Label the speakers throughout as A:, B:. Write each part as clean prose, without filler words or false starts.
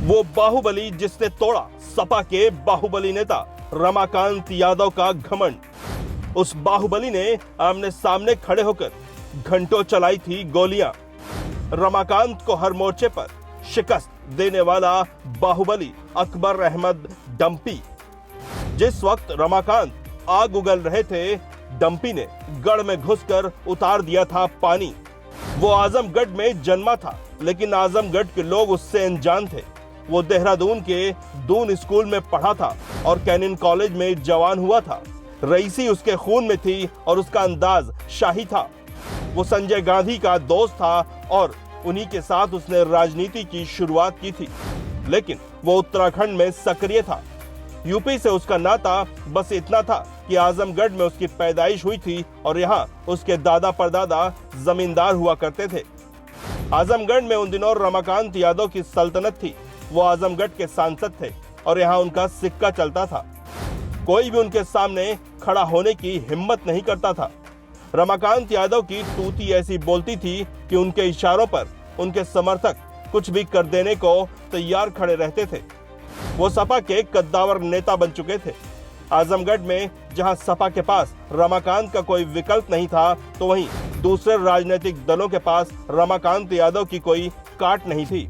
A: वो बाहुबली जिसने तोड़ा सपा के बाहुबली नेता रमाकांत यादव का घमंड। उस बाहुबली ने आमने सामने खड़े होकर घंटों चलाई थी गोलियां। रमाकांत को हर मोर्चे पर शिकस्त देने वाला बाहुबली अकबर अहमद डंपी। जिस वक्त रमाकांत आग उगल रहे थे, डंपी ने गढ़ में घुसकर उतार दिया था पानी। वो आजमगढ़ में जन्मा था, लेकिन आजमगढ़ के लोग उससे अनजान थे। वो देहरादून के दून स्कूल में पढ़ा था और कैनिन कॉलेज में जवान हुआ था। रईसी उसके खून में थी और उसका अंदाज शाही था। वो संजय गांधी का दोस्त था और उन्हीं के साथ उसने राजनीति की शुरुआत की थी। लेकिन वो उत्तराखंड में सक्रिय था। यूपी से उसका नाता बस इतना था कि आजमगढ़ में उसकी पैदाइश हुई थी और यहाँ उसके दादा परदादा जमींदार हुआ करते थे। आजमगढ़ में उन दिनों रमाकांत यादव की सल्तनत थी। वो आजमगढ़ के सांसद थे और यहाँ उनका सिक्का चलता था। कोई भी उनके सामने खड़ा होने की हिम्मत नहीं करता था। रमाकांत यादव की तूती ऐसी बोलती थी कि उनके इशारों पर उनके समर्थक कुछ भी कर देने को तैयार खड़े रहते थे। वो सपा के कद्दावर नेता बन चुके थे। आजमगढ़ में जहां सपा के पास रमाकांत का कोई विकल्प नहीं था, तो वहीं दूसरे राजनीतिक दलों के पास रमाकांत यादव की कोई काट नहीं थी।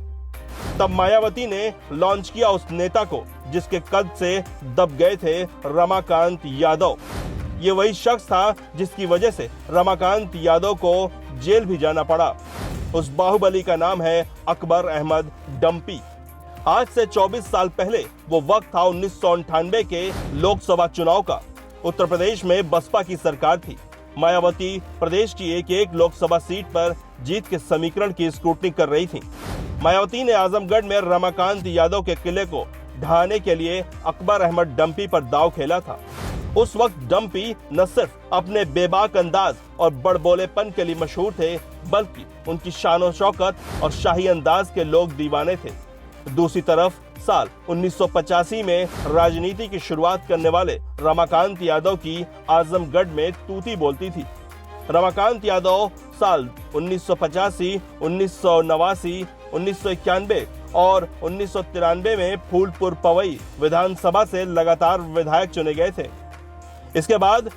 A: तब मायावती ने लॉन्च किया उस नेता को जिसके कद से दब गए थे रमाकांत यादव। ये वही शख्स था जिसकी वजह से रमाकांत यादव को जेल भी जाना पड़ा। उस बाहुबली का नाम है अकबर अहमद डंपी। आज से 24 साल पहले वो वक्त था 1998 के लोकसभा चुनाव का। उत्तर प्रदेश में बसपा की सरकार थी। मायावती प्रदेश की एक एक लोकसभा सीट पर जीत के समीकरण की स्क्रूटनी कर रही थी। मायावती ने आजमगढ़ में रमाकांत यादव के किले को ढहाने के लिए अकबर अहमद डंपी पर दांव खेला था। उस वक्त डंपी न सिर्फ अपने बेबाक अंदाज और बड़बोलेपन के लिए मशहूर थे, बल्कि उनकी शान और शौकत और शाही अंदाज के लोग दीवाने थे। दूसरी तरफ साल 1985 में राजनीति की शुरुआत करने वाले रमाकांत यादव की आजमगढ़ में तूती बोलती थी। रमाकांत यादव साल 1985, 1989, 1991 और 1993 में फूलपुर पवई विधानसभा से लगातार विधायक चुने गए थे। इसके बाद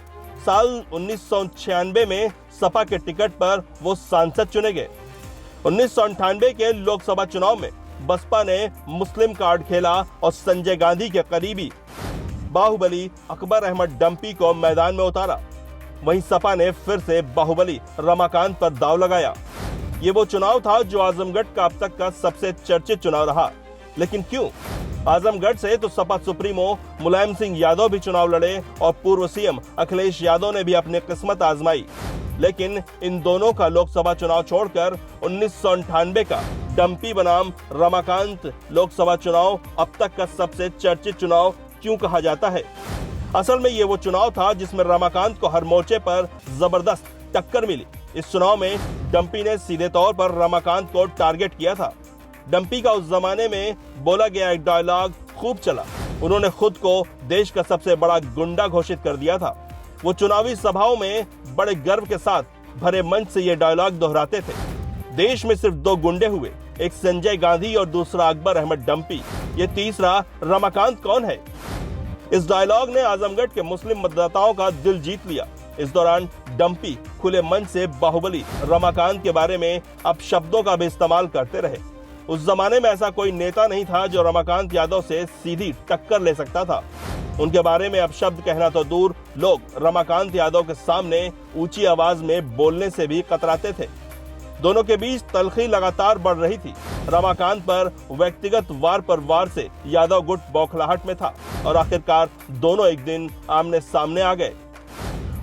A: साल 1996 में सपा के टिकट पर वो सांसद चुने गए। 1998 के लोकसभा चुनाव में बसपा ने मुस्लिम कार्ड खेला और संजय गांधी के करीबी बाहुबली अकबर अहमद डंपी को मैदान में उतारा। वहीं सपा ने फिर से बाहुबली रमाकांत पर दांव लगाया। ये वो चुनाव था जो आजमगढ़ का अब तक का सबसे चर्चित चुनाव रहा। लेकिन क्यों? आजमगढ़ से तो सपा सुप्रीमो मुलायम सिंह यादव भी चुनाव लड़े और पूर्व सीएम अखिलेश यादव ने भी अपनी किस्मत आजमाई। लेकिन इन दोनों का लोकसभा चुनाव छोड़कर 1998 का डंपी बनाम रमाकांत लोकसभा चुनाव अब तक का सबसे चर्चित चुनाव क्यों कहा जाता है? असल में ये वो चुनाव था जिसमें रमाकांत को हर मोर्चे पर जबरदस्त टक्कर मिली। इस चुनाव में डंपी ने सीधे तौर पर रमाकांत को टारगेट किया था। डंपी का उस जमाने में बोला गया एक डायलॉग खूब चला। उन्होंने खुद को देश का सबसे बड़ा गुंडा घोषित कर दिया था। वो चुनावी सभाओं में बड़े गर्व के साथ भरे मंच से ये डायलॉग दोहराते थे। देश में सिर्फ दो गुंडे हुए, एक संजय गांधी और दूसरा अकबर अहमद डंपी। ये तीसरा रमाकांत कौन है? इस डायलॉग ने आजमगढ़ के मुस्लिम मतदाताओं का दिल जीत लिया। इस दौरान डंपी खुले मंच से बाहुबली रमाकांत के बारे में अपशब्दों का भी इस्तेमाल करते रहे। उस जमाने में ऐसा कोई नेता नहीं था जो रमाकांत यादव से सीधी टक्कर ले सकता था। उनके बारे में अपशब्द कहना तो दूर, लोग रमाकांत यादव के सामने ऊंची आवाज में बोलने से भी कतराते थे। दोनों के बीच तलखी लगातार बढ़ रही थी। रमाकांत पर व्यक्तिगत वार पर वार से यादव गुट बौखलाहट में था और आखिरकार दोनों एक दिन आमने सामने आ गए।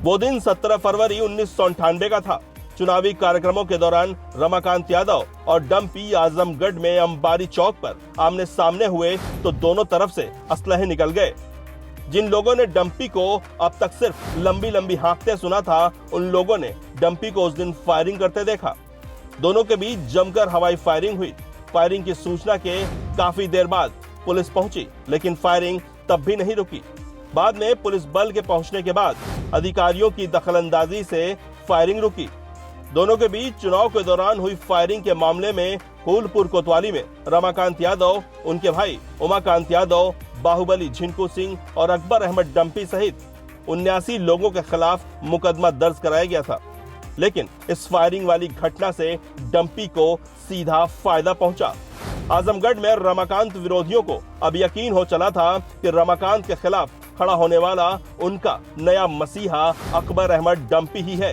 A: वो दिन 17 फरवरी 1998 का था। चुनावी कार्यक्रमों के दौरान रमाकांत यादव और डंपी आजमगढ़ में अंबारी चौक पर आमने सामने हुए तो दोनों तरफ से असलहे निकल गए। जिन लोगों ने डंपी को अब तक सिर्फ लंबी लंबी हाँकते सुना था, उन लोगों ने डंपी को उस दिन फायरिंग करते देखा। दोनों के बीच जमकर हवाई फायरिंग हुई। फायरिंग की सूचना के काफी देर बाद पुलिस पहुंची, लेकिन फायरिंग तब भी नहीं रुकी। बाद में पुलिस बल के पहुंचने के बाद अधिकारियों की दखलंदाजी से फायरिंग रुकी। दोनों के बीच चुनाव के दौरान हुई फायरिंग के मामले में फूलपुर कोतवाली में रमाकांत यादव, उनके भाई उमाकांत यादव, बाहुबली झिंकू सिंह और अकबर अहमद डंपी सहित 79 लोगों के खिलाफ मुकदमा दर्ज कराया गया था। लेकिन इस फायरिंग वाली घटना से डंपी को सीधा फायदा पहुंचा। आजमगढ़ में रमाकांत विरोधियों को अब यकीन हो चला था कि रमाकांत के खिलाफ खड़ा होने वाला उनका नया मसीहा अकबर अहमद डंपी ही है।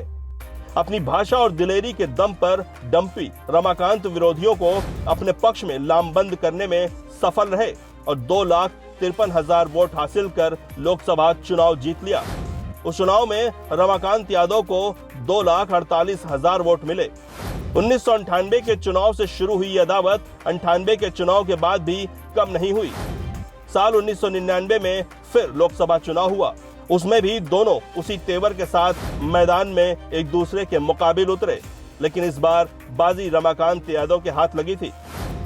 A: अपनी भाषा और दिलेरी के दम पर डंपी रमाकांत विरोधियों को अपने पक्ष में लामबंद करने में सफल रहे और 2,53,000 वोट हासिल कर लोकसभा चुनाव जीत लिया। उस चुनाव में रमाकांत यादव को 2,48,000 वोट मिले। 1998 के चुनाव से शुरू हुई यह दावत 98 के चुनाव के बाद भी कम नहीं हुई। साल 1999 में फिर लोकसभा चुनाव हुआ। उसमें भी दोनों उसी तेवर के साथ मैदान में एक दूसरे के मुकाबिल उतरे, लेकिन इस बार बाजी रमाकांत यादव के हाथ लगी थी।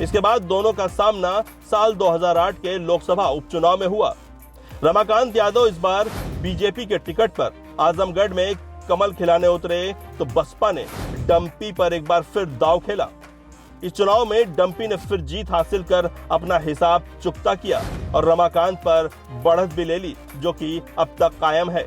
A: इसके बाद दोनों का सामना साल 2008 के लोकसभा उपचुनाव में हुआ। रमाकांत यादव इस बार बीजेपी के टिकट पर आजमगढ़ में कमल खिलाने उतरे तो बसपा ने डंपी पर एक बार फिर दांव खेला। इस चुनाव में डंपी ने फिर जीत हासिल कर अपना हिसाब चुकता किया और रमाकांत पर बढ़त भी ले ली, जो कि अब तक कायम है।